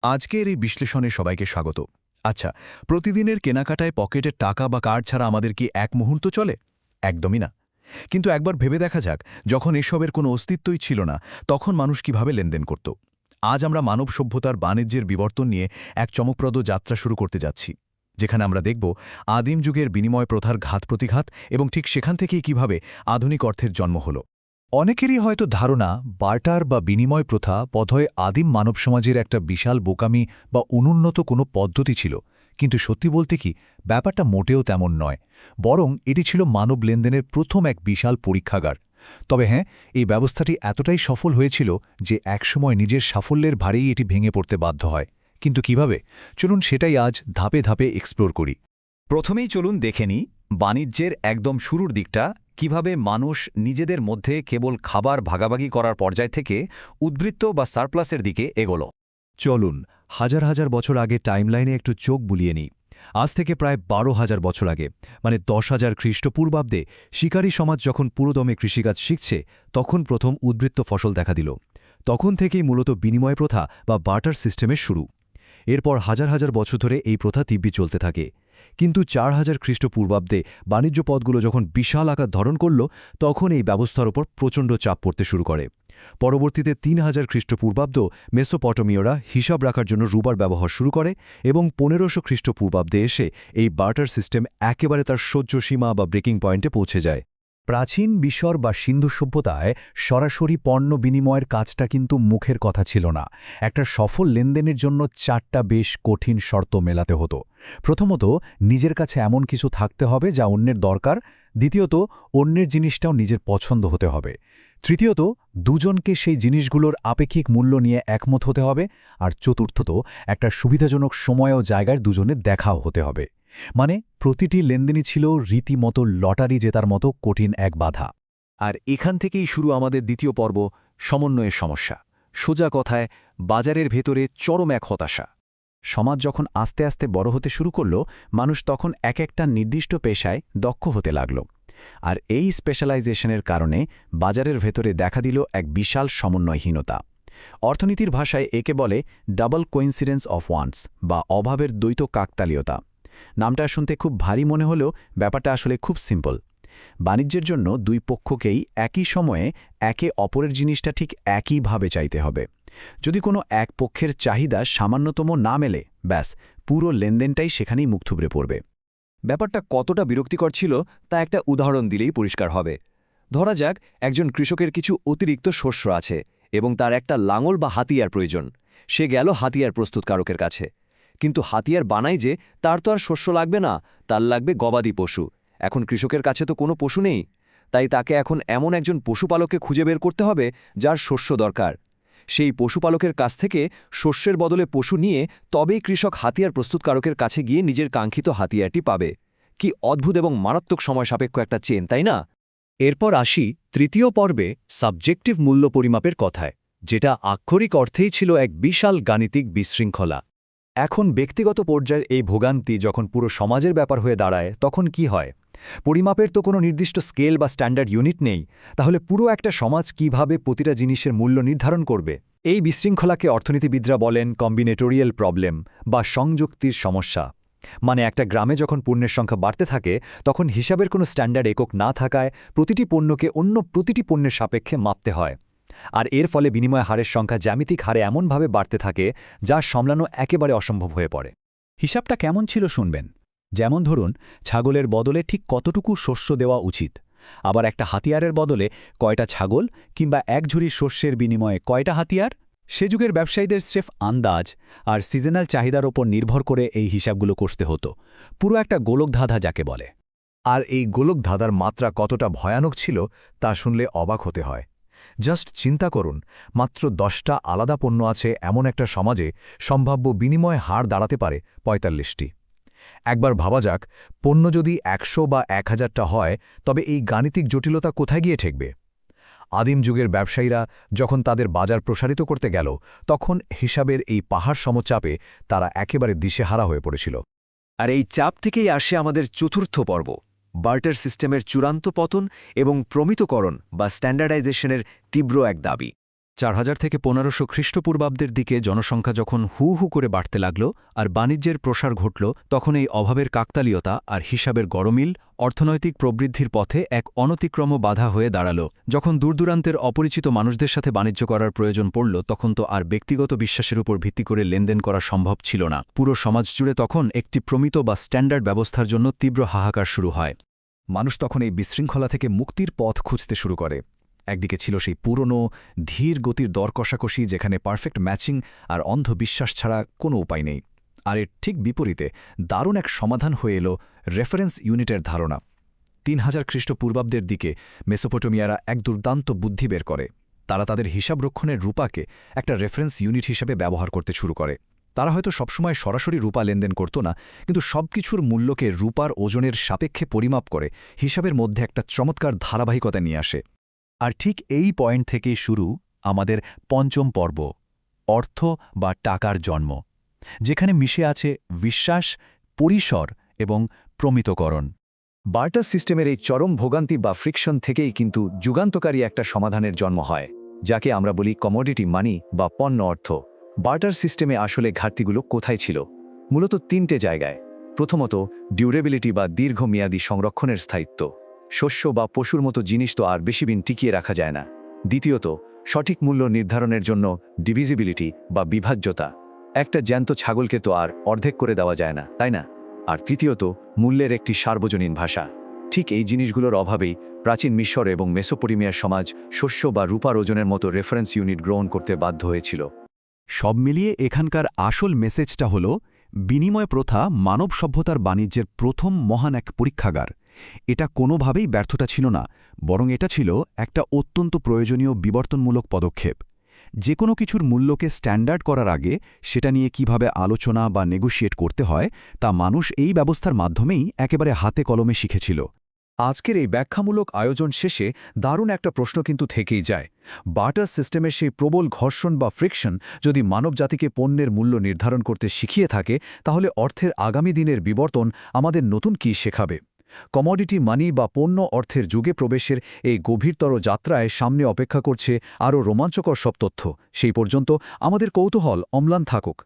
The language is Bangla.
আজকের এই বিশ্লেষণে সবাইকে স্বাগত। আচ্ছা, প্রতিদিনের কেনাকাটায় পকেটের টাকা বা কার্ড ছাড়া আমাদের কি এক মুহূর্ত চলে? একদমই না। কিন্তু একবার ভেবে দেখা যাক, যখন এসবের কোনো অস্তিত্বই ছিল না, তখন মানুষ কিভাবে লেনদেন করত। আজ আমরা মানব সভ্যতার বাণিজ্যের বিবর্তন নিয়ে এক চমকপ্রদ যাত্রা শুরু করতে যাচ্ছি, যেখানে আমরা দেখব আদিম যুগের বিনিময় প্রথার ঘাত-প্রতিঘাত এবং ঠিক সেখান থেকেই কিভাবে আধুনিক অর্থের জন্ম হলো। অনেকেরই হয়তো ধারণা বার্টার বা বিনিময় প্রথা বোধহয় আদিম মানব সমাজের একটা বিশাল বোকামি বা অনুন্নত কোনো পদ্ধতি ছিল, কিন্তু সত্যি বলতে কি ব্যাপারটা মোটেও তেমন নয়, বরং এটি ছিল মানব লেনদেনের প্রথম এক বিশাল পরীক্ষাগার। তবে হ্যাঁ, এই ব্যবস্থাটি এতটাই সফল হয়েছিল যে একসময় নিজের সাফল্যের ভারেই এটি ভেঙে পড়তে বাধ্য হয়। কিন্তু কিভাবে? চলুন সেটাই আজ ধাপে ধাপে এক্সপ্লোর করি। প্রথমেই চলুন দেখে নিই বাণিজ্যের একদম শুরুর দিকটা, কিভাবে মানুষ নিজেদের মধ্যে কেবল খাবার ভাগাভাগি করার পর্যায় থেকে উদ্বৃত্ত বা সারপ্লাসের দিকে এগোলো। চলুন হাজার হাজার বছর আগে টাইমলাইনে একটু চোখ বুলিয়ে নিই। আজ থেকে প্রায় ১২,০০০ বছর আগে, মানে ১০,০০০ খ্রিস্টপূর্বাব্দে, শিকারী সমাজ যখন পুরোদমে কৃষিকাজ শিখছে, তখন প্রথম উদ্বৃত্ত ফসল দেখা দিল। তখন থেকেই মূলত বিনিময় প্রথা বা বার্টার সিস্টেমের শুরু। এরপর হাজার হাজার বছর ধরে এই প্রথা দিব্যি চলতে থাকে। কিন্তু ৪,০০০ খ্রিস্টপূর্বাব্দে বাণিজ্য পথগুলো যখন বিশাল আকার ধারণ করল, তখন এই ব্যবস্থার ওপর প্রচণ্ড চাপ পড়তে শুরু করে। পরবর্তীতে ৩,০০০ খ্রিস্টপূর্বাব্দ মেসোপটেমীয়রা হিসাব রাখার জন্য রুবার ব্যবহার শুরু করে এবং ১৫০০ খ্রিস্টপূর্বাব্দে এসে এই বার্টার সিস্টেম একেবারে তার সহ্য সীমা বা ব্রেকিং পয়েন্টে পৌঁছে যায়। প্রাচীন মিশর বা সিন্ধু সভ্যতায় সরাসরি পণ্য বিনিময়ের কাজটা কিন্তু মুখের কথা ছিল না। একটা সফল লেনদেনের জন্য ৪টা বেশ কঠিন শর্ত মেলাতে হতো। প্রথমত, নিজের কাছে এমন কিছু থাকতে হবে যা অন্যের দরকার। দ্বিতীয়ত, অন্যের জিনিসটাও নিজের পছন্দ হতে হবে। তৃতীয়ত, দুজনকে সেই জিনিসগুলোর আপেক্ষিক মূল্য নিয়ে একমত হতে হবে। আর চতুর্থত, একটা সুবিধাজনক সময় ও জায়গায় দুজনের দেখাও হতে হবে। মানে প্রতিটি লেনদেনই ছিল রীতিমতো লটারি জেতার মতো কঠিন এক বাধা। আর এখান থেকেই শুরু আমাদের দ্বিতীয় পর্ব, সমন্বয়ের সমস্যা। সোজা কথায়, বাজারের ভেতরে চরম এক হতাশা। সমাজ যখন আস্তে আস্তে বড় হতে শুরু করল, মানুষ তখন এক একটা নির্দিষ্ট পেশায় দক্ষ হতে লাগল। আর এই স্পেশালাইজেশনের কারণে বাজারের ভেতরে দেখা দিল এক বিশাল সমন্বয়হীনতা। অর্থনীতির ভাষায় একে বলে ডাবল কোইন্সিডেন্স অফ ওয়ান্টস বা অভাবের দ্বৈত কাকতালীয়তা। নামটা শুনতে খুব ভারী মনে হলেও ব্যাপারটা আসলে খুব সিম্পল। বাণিজ্যের জন্য দুই পক্ষকেই একই সময়ে একে অপরের জিনিসটা ঠিক একইভাবে চাইতে হবে। যদি কোনো এক পক্ষের চাহিদা সামান্যতম না মেলে, ব্যাস পুরো লেনদেনটাই সেখানেই মুখ থুবড়ে পড়বে। ব্যাপারটা কতটা বিরক্তিকর ছিল তা একটা উদাহরণ দিলেই পরিষ্কার হবে। ধরা যাক, একজন কৃষকের কিছু অতিরিক্ত শস্য আছে এবং তার একটা লাঙল বা হাতিয়ার প্রয়োজন। সে গেল হাতিয়ার প্রস্তুতকারকের কাছে। কিন্তু হাতিয়ার বানায় যে, তার তো আর শস্য লাগবে না, তার লাগবে গবাদি পশু। এখন কৃষকের কাছে তো কোনো পশু নেই, তাই তাকে এখন এমন একজন পশুপালককে খুঁজে বের করতে হবে যার শস্য দরকার। সেই পশুপালকের কাছ থেকে শস্যের বদলে পশু নিয়ে তবেই কৃষক হাতিয়ার প্রস্তুতকারকের কাছে গিয়ে নিজের কাঙ্ক্ষিত হাতিয়ারটি পাবে। কি অদ্ভুত এবং মারাত্মক সময়সাপেক্ষ একটা চেন, তাই না? এরপর আসি তৃতীয় পর্বে সাবজেক্টিভ মূল্য পরিমাপের কথায়, যেটা আক্ষরিক অর্থেই ছিল এক বিশাল গাণিতিক বিশৃঙ্খলা। এখন ব্যক্তিগত পর্যায়ের এই ভোগান্তি যখন পুরো সমাজের ব্যাপার হয়ে দাঁড়ায়, তখন কি হয়? পরিমাপের তো কোনো নির্দিষ্ট স্কেল বা স্ট্যান্ডার্ড ইউনিট নেই। তাহলে পুরো একটা সমাজ কিভাবে প্রতিটা জিনিসের মূল্য নির্ধারণ করবে? এই বিশৃঙ্খলাকে অর্থনীতিবিদরা বলেন কম্বিনেটোরিয়াল প্রবলেম বা সংযুক্তির সমস্যা। মানে একটা গ্রামে যখন পণ্যের সংখ্যা বাড়তে থাকে, তখন হিসাবের কোনো স্ট্যান্ডার্ড একক না থাকায় প্রতিটি পণ্যকে অন্য প্রতিটি পণ্যের সাপেক্ষে মাপতে হয়। আর এর ফলে বিনিময় হারের সংখ্যা জ্যামিতিক হারে এমনভাবে বাড়তে থাকে যা সামলানো একেবারে অসম্ভব হয়ে পড়ে। হিসাবটা কেমন ছিল শুনবেন। যেমন ধরুন, ছাগলের বদলে ঠিক কতটুকু শস্য দেওয়া উচিত, আবার একটা হাতিয়ারের বদলে কয়টা ছাগল কিংবা এক ঝুড়ি শস্যের বিনিময়ে কয়টা হাতিয়ার। সে যুগের ব্যবসায়ীদের স্রেফ আন্দাজ আর সিজনাল চাহিদার ওপর নির্ভর করে এই হিসাবগুলো করতে হতো। পুরো একটা গোলকধাঁধা যাকে বলে। আর এই গোলকধাঁধার মাত্রা কতটা ভয়ানক ছিল তা শুনলে অবাক হতে হয়। জাস্ট চিন্তা করুন, মাত্র 10টা আলাদা পণ্য আছে এমন একটা সমাজে সম্ভাব্য বিনিময় হার দাঁড়াতে পারে ৪৫টি। একবার ভাবা যাক, পণ্য যদি ১০০ বা ১,০০০টা হয়, তবে এই গাণিতিক জটিলতা কোথায় গিয়ে ঠেকবে? আদিম যুগের ব্যবসায়ীরা যখন তাদের বাজার প্রসারিত করতে গেল, তখন হিসাবের এই পাহাড় সমচাপে তারা একেবারে দিশেহারা হয়ে পড়েছিল। আর এই চাপ থেকেই আসে আমাদের চতুর্থ পর্ব, বার্টার সিস্টেমের চূড়ান্ত পতন এবং প্রমিতকরণ বা স্ট্যান্ডার্ডাইজেশনের তীব্র এক দাবি। 4000 থেকে 1500 খ্রিস্টপূর্বাব্দের দিকে জনসংখ্যা যখন হু হু করে বাড়তে লাগল আর বাণিজ্যের প্রসার ঘটল, তখন এই অভাবের কাকতালীয়তা আর হিসাবের গরমিল অর্থনৈতিক প্রবৃদ্ধির পথে এক অনতিক্রম বাধা হয়ে দাঁড়াল। যখন দূরদূরান্তের অপরিচিত মানুষদের সাথে বাণিজ্য করার প্রয়োজন পড়ল, তখন তো আর ব্যক্তিগত বিশ্বাসের উপর ভিত্তি করে লেনদেন করা সম্ভব ছিল না। পুরো সমাজ জুড়ে তখন একটি প্রমিত বা স্ট্যান্ডার্ড ব্যবস্থার জন্য তীব্র হাহাকার শুরু হয়। মানুষ তখন এই বিশৃঙ্খলা থেকে মুক্তির পথ খুঁজতে শুরু করে। একদিকে ছিল সেই পুরনো ধীর গতির দর কষাকষি, যেখানে পারফেক্ট ম্যাচিং আর অন্ধবিশ্বাস ছাড়া কোনো উপায় নেই। আর এর ঠিক বিপরীতে দারুণ এক সমাধান হয়ে এলো রেফারেন্স ইউনিটের ধারণা। 3000 খ্রিস্টপূর্বাব্দের দিকে মেসোপটেমিয়ারা এক দুর্দান্ত বুদ্ধি বের করে। তারা তাদের হিসাব রক্ষণের রূপাকে একটা রেফারেন্স ইউনিট হিসেবে ব্যবহার করতে শুরু করে। তারা হয়তো সবসময় সরাসরি রূপা লেনদেন করত না, কিন্তু সবকিছুর মূল্যকে রূপার ওজনের সাপেক্ষে পরিমাপ করে হিসাবের মধ্যে একটা চমৎকার ধারাবাহিকতা নিয়ে আসে। আর ঠিক এই পয়েন্ট থেকেই শুরু আমাদের পঞ্চম পর্ব, অর্থ বা টাকার জন্ম, যেখানে মিশে আছে বিশ্বাস, পরিসর এবং প্রমিতকরণ। বার্টার সিস্টেমের এই চরম ভোগান্তি বা ফ্রিকশন থেকেই কিন্তু যুগান্তকারী একটা সমাধানের জন্ম হয়, যাকে আমরা বলি কমোডিটি মানি বা পণ্য অর্থ। বার্টার সিস্টেমে আসলে ঘাটতিগুলো কোথায় ছিল? মূলত 3টে জায়গায়। প্রথমত, ডিউরেবিলিটি বা দীর্ঘমেয়াদী সংরক্ষণের স্থায়িত্ব। শস্য বা পশুর মতো জিনিস তো আর বেশিদিন টিকিয়ে রাখা যায় না। দ্বিতীয়ত, সঠিক মূল্য নির্ধারণের জন্য ডিভিজিবিলিটি বা বিভাজ্যতা। একটা জ্যান্ত ছাগলকে তো আর অর্ধেক করে দেওয়া যায় না, তাই না? আর তৃতীয়ত, মূল্যের একটি সার্বজনীন ভাষা। ঠিক এই জিনিসগুলোর অভাবেই প্রাচীন মিশর এবং মেসোপটেমিয়ার সমাজ শস্য বা রূপার ওজনের মতো রেফারেন্স ইউনিট গ্রহণ করতে বাধ্য হয়েছিল। সব মিলিয়ে এখানকার আসল মেসেজটা হল, বিনিময় প্রথা মানব সভ্যতার বাণিজ্যের প্রথম মহান এক পরীক্ষাগার। এটা কোনোভাবেই ব্যর্থতা ছিল না, বরং এটা ছিল একটা অত্যন্ত প্রয়োজনীয় বিবর্তনমূলক পদক্ষেপ। যে কোনো কিছুর মূল্যকে স্ট্যান্ডার্ড করার আগে সেটা নিয়ে কিভাবে আলোচনা বা নেগোশিয়েট করতে হয়, তা মানুষ এই ব্যবস্থার মাধ্যমেই একেবারে হাতে কলমে শিখেছিল। আজকের এই ব্যাখ্যামূলক আয়োজন শেষে দারুণ একটা প্রশ্ন কিন্তু থেকেই যায়। বার্টার সিস্টেমের সেই প্রবল ঘর্ষণ বা ফ্রিকশন যদি মানবজাতিকে পণ্যের মূল্য নির্ধারণ করতে শিখিয়ে থাকে, তাহলে অর্থের আগামী দিনের বিবর্তন আমাদের নতুন কী শেখাবে? কমোডিটি মানি বা পণ্য অর্থের যুগে প্রবেশের এই গভীরতর যাত্রায় সামনে অপেক্ষা করছে আরও রোমাঞ্চকর সব তথ্য। সেই পর্যন্ত আমাদের কৌতূহল অম্লান থাকুক।